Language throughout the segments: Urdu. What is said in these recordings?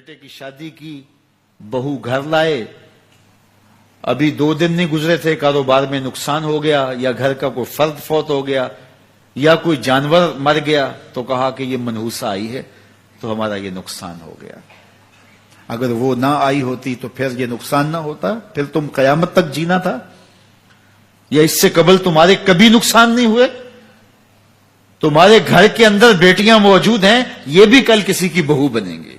بیٹے کی شادی کی, بہو گھر لائے, ابھی 2 دن نہیں گزرے تھے کاروبار میں نقصان ہو گیا, یا گھر کا کوئی فرد فوت ہو گیا, یا کوئی جانور مر گیا, تو کہا کہ یہ منحوسہ آئی ہے تو ہمارا یہ نقصان ہو گیا. اگر وہ نہ آئی ہوتی تو پھر یہ نقصان نہ ہوتا, پھر تم قیامت تک جینا تھا, یا اس سے قبل تمہارے کبھی نقصان نہیں ہوئے. تمہارے گھر کے اندر بیٹیاں موجود ہیں, یہ بھی کل کسی کی بہو بنیں گے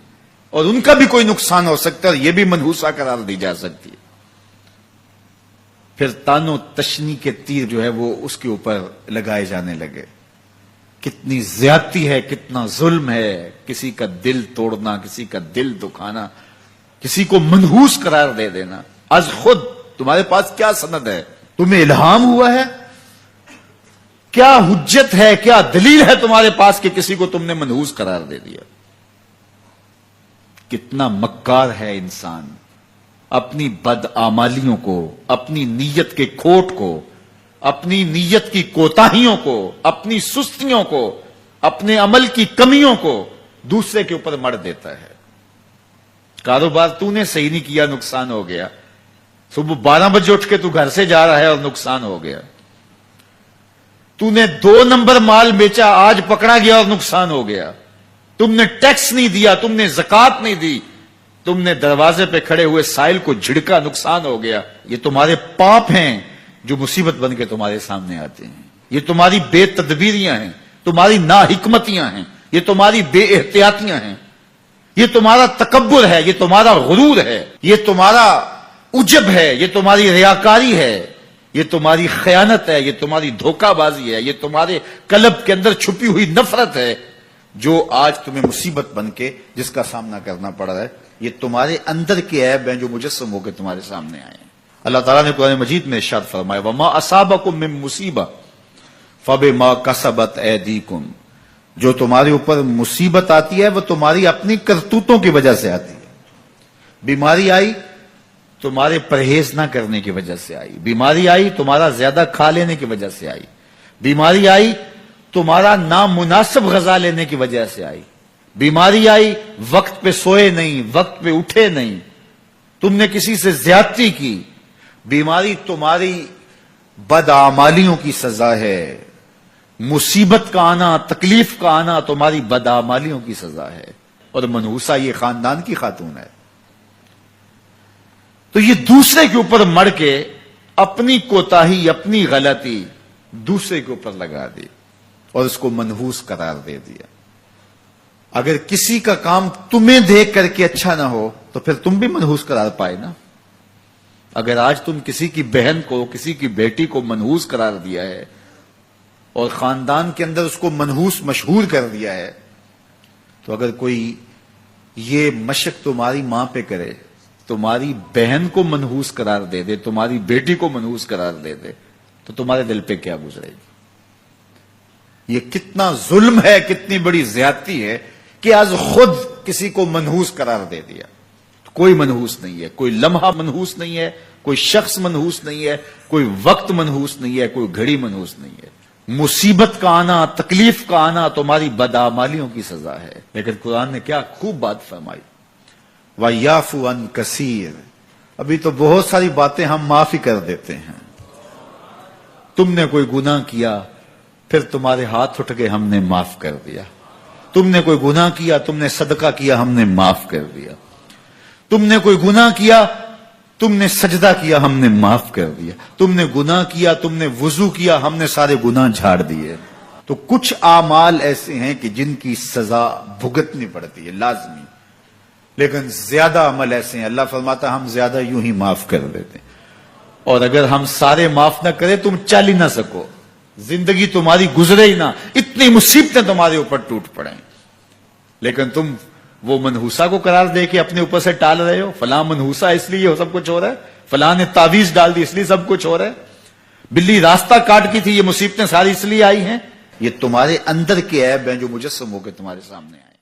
اور ان کا بھی کوئی نقصان ہو سکتا ہے, اور یہ بھی منحوسہ قرار دی جا سکتی ہے. پھر تانو تشنی کے تیر جو ہے وہ اس کے اوپر لگائے جانے لگے. کتنی زیادتی ہے, کتنا ظلم ہے, کسی کا دل توڑنا, کسی کا دل دکھانا, کسی کو منحوس قرار دے دینا. از خود تمہارے پاس کیا سند ہے؟ تمہیں الہام ہوا ہے؟ کیا حجت ہے, کیا دلیل ہے تمہارے پاس کہ کسی کو تم نے منحوس قرار دے دیا؟ کتنا مکار ہے انسان, اپنی بدعمالیوں کو, اپنی نیت کے کھوٹ کو, اپنی نیت کی کوتاہیوں کو, اپنی سستیوں کو, اپنے عمل کی کمیوں کو دوسرے کے اوپر مڑ دیتا ہے. کاروبار تو نے صحیح نہیں کیا, نقصان ہو گیا. صبح 12 بجے اٹھ کے تو گھر سے جا رہا ہے اور نقصان ہو گیا. تو نے 2 نمبر مال بیچا, آج پکڑا گیا اور نقصان ہو گیا. تم نے ٹیکس نہیں دیا, تم نے زکات نہیں دی, تم نے دروازے پہ کھڑے ہوئے سائل کو جھڑکا, نقصان ہو گیا. یہ تمہارے پاپ ہیں جو مصیبت بن کے تمہارے سامنے آتے ہیں. یہ تمہاری بے تدبیریاں ہیں, تمہاری ناحکمتیاں ہیں, یہ تمہاری بے احتیاطیاں ہیں, یہ تمہارا تکبر ہے, یہ تمہارا غرور ہے, یہ تمہارا عجب ہے, یہ تمہاری ریاکاری ہے, یہ تمہاری خیانت ہے, یہ تمہاری دھوکہ بازی ہے, یہ تمہارے قلب کے اندر چھپی ہوئی نفرت ہے جو آج تمہیں مصیبت بن کے جس کا سامنا کرنا پڑ رہا ہے. یہ تمہارے اندر کے عیب ہیں جو مجسم ہو کے تمہارے سامنے آئے ہیں. اللہ تعالیٰ نے قرآن مجید میں ارشاد فرمایا, وَمَا أَصَابَكُم مِّن مُّصِيبَةٍ فَبِمَا كَسَبَتْ أَيْدِيكُمْ, جو تمہارے اوپر مصیبت آتی ہے وہ تمہاری اپنی کرتوتوں کی وجہ سے آتی ہے. بیماری آئی تمہارے پرہیز نہ کرنے کی وجہ سے آئی, بیماری آئی تمہارا زیادہ کھا لینے کی وجہ سے آئی, بیماری آئی تمہارا نامناسب غذا لینے کی وجہ سے آئی, بیماری آئی وقت پہ سوئے نہیں, وقت پہ اٹھے نہیں, تم نے کسی سے زیادتی کی. بیماری تمہاری بدعمالیوں کی سزا ہے. مصیبت کا آنا, تکلیف کا آنا تمہاری بدعمالیوں کی سزا ہے. اور منحوسہ یہ خاندان کی خاتون ہے. تو یہ دوسرے کے اوپر مڑ کے اپنی کوتاہی, اپنی غلطی دوسرے کے اوپر لگا دی اور اس کو منحوس قرار دے دیا. اگر کسی کا کام تمہیں دیکھ کر کے اچھا نہ ہو تو پھر تم بھی منحوس قرار پائے نا. اگر آج تم کسی کی بہن کو, کسی کی بیٹی کو منحوس قرار دیا ہے اور خاندان کے اندر اس کو منحوس مشہور کر دیا ہے, تو اگر کوئی یہ مشق تمہاری ماں پہ کرے, تمہاری بہن کو منحوس قرار دے دے, تمہاری بیٹی کو منحوس قرار دے دے, تو تمہارے دل پہ کیا گزرے گی؟ یہ کتنا ظلم ہے, کتنی بڑی زیادتی ہے کہ آج خود کسی کو منحوس قرار دے دیا. کوئی منحوس نہیں ہے, کوئی لمحہ منحوس نہیں ہے, کوئی شخص منحوس نہیں ہے, کوئی وقت منحوس نہیں ہے, کوئی گھڑی منحوس نہیں ہے. مصیبت کا آنا, تکلیف کا آنا تمہاری بدعمالیوں کی سزا ہے. لیکن قرآن نے کیا خوب بات فرمائی, وَيَعْفُو عَنْ كَثِيرٍ, ابھی تو بہت ساری باتیں ہم معاف ہی کر دیتے ہیں. تم نے کوئی گناہ کیا, پھر تمہارے ہاتھ اٹھ کے ہم نے معاف کر دیا. تم نے کوئی گناہ کیا, تم نے صدقہ کیا, ہم نے معاف کر دیا. تم نے کوئی گناہ کیا, تم نے سجدہ کیا, ہم نے معاف کر دیا. تم نے گناہ کیا, تم نے وضو کیا, ہم نے سارے گناہ جھاڑ دیے. تو کچھ اعمال ایسے ہیں کہ جن کی سزا بھگتنی پڑتی ہے لازمی, لیکن زیادہ عمل ایسے ہیں اللہ فرماتا ہم زیادہ یوں ہی معاف کر دیتے ہیں. اور اگر ہم سارے معاف نہ کریں تم چل ہی نہ سکو, زندگی تمہاری گزرے ہی نہ, اتنی مصیبتیں تمہارے اوپر ٹوٹ پڑیں. لیکن تم وہ منحوسہ کو قرار دے کے اپنے اوپر سے ٹال رہے ہو, فلاں منحوسہ اس لیے سب کچھ ہو رہا ہے, فلاں نے تعویذ ڈال دی اس لیے سب کچھ ہو رہا ہے, بلی راستہ کاٹ کی تھی, یہ مصیبتیں ساری اس لیے آئی ہیں. یہ تمہارے اندر کے عیب ہیں جو مجسم ہو کے تمہارے سامنے آئے.